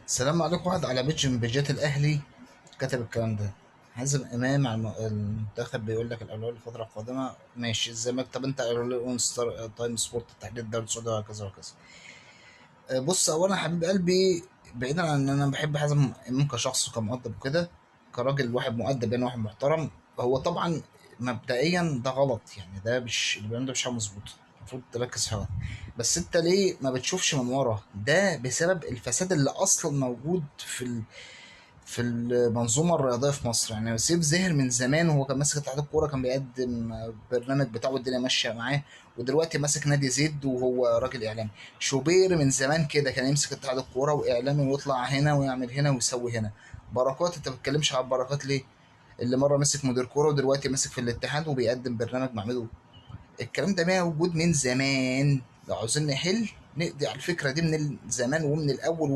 السلام عليكم. واحد على بيج من بيجات الاهلي كتب الكلام ده. حازم امام على المنتخب بيقول لك الاولويه للفتره القادمه. ماشي الزمالك. طب انت الاولويه اون ستار تايم سبورت تحديد الدوري السعودي وهكذا وهكذا. بص، اولا حبيب قلبي، بعيدا عن ان انا بحب حازم امام كشخص وكمؤدب وكده، كراجل واحد مؤدب يعني واحد محترم. هو طبعا مبدئيا ده غلط، يعني ده مش اللي بيعمله، ده مش حاجه مظبوطه. المفروض تركز في حاجه. بس انت ليه ما بتشوفش من ورا ده؟ بسبب الفساد اللي اصلا موجود في المنظومه الرياضيه في مصر. يعني سيف زاهر من زمان وهو كان ماسك اتحاد الكوره كان بيقدم برنامج بتاعه والدنيا ماشيه معاه، ودلوقتي ماسك نادي زد وهو راجل اعلامي. شوبير من زمان كده كان يمسك اتحاد الكوره واعلامي ويطلع هنا ويعمل هنا ويسوي هنا. بركات، انت ما بتتكلمش على بركات ليه؟ اللي مره مسك مدير كوره ودلوقتي ماسك في الاتحاد وبيقدم برنامج مع ميدو. الكلام ده موجود من زمان. لو عاوزين نحل نقضي على الفكره دي من زمان ومن الاول.